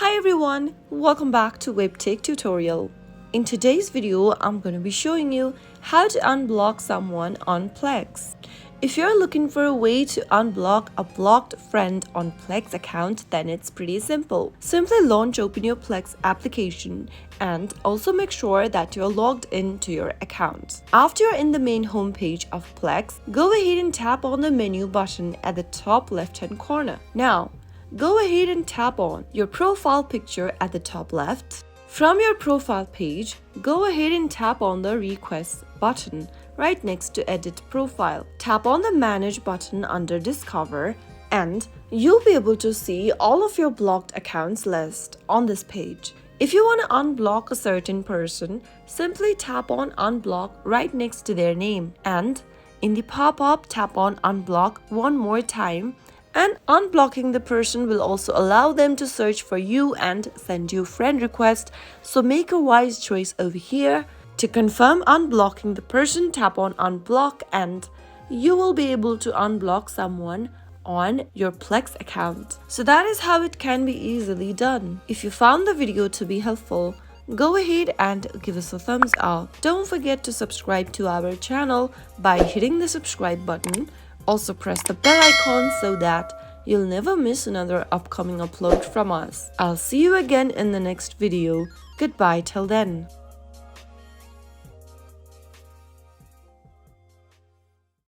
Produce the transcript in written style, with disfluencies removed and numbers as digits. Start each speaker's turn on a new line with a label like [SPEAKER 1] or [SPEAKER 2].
[SPEAKER 1] Hi everyone, welcome back to Webtech Tutorial. In today's video, I'm going to be showing you how to unblock someone on Plex. If you're looking for a way to unblock a blocked friend on Plex account, then it's pretty simple. Simply open your Plex application and also make sure that you're logged in to your account. After you're in the main homepage of Plex, go ahead and tap on the menu button at the top left-hand corner. Now, go ahead and tap on your profile picture at the top left. From your profile page, go ahead and tap on the Request button right next to Edit Profile. Tap on the Manage button under Discover and you'll be able to see all of your blocked accounts list on this page. If you want to unblock a certain person, simply tap on Unblock right next to their name and in the pop-up, tap on Unblock one more time. And unblocking the person will also allow them to search for you and send you friend requests. So make a wise choice over here. To confirm unblocking the person, tap on Unblock and you will be able to unblock someone on your Plex account. So that is how it can be easily done. If you found the video to be helpful, go ahead and give us a thumbs up. Don't forget to subscribe to our channel by hitting the subscribe button. Also press the bell icon so that you'll never miss another upcoming upload from us. I'll see you again in the next video. Goodbye till then.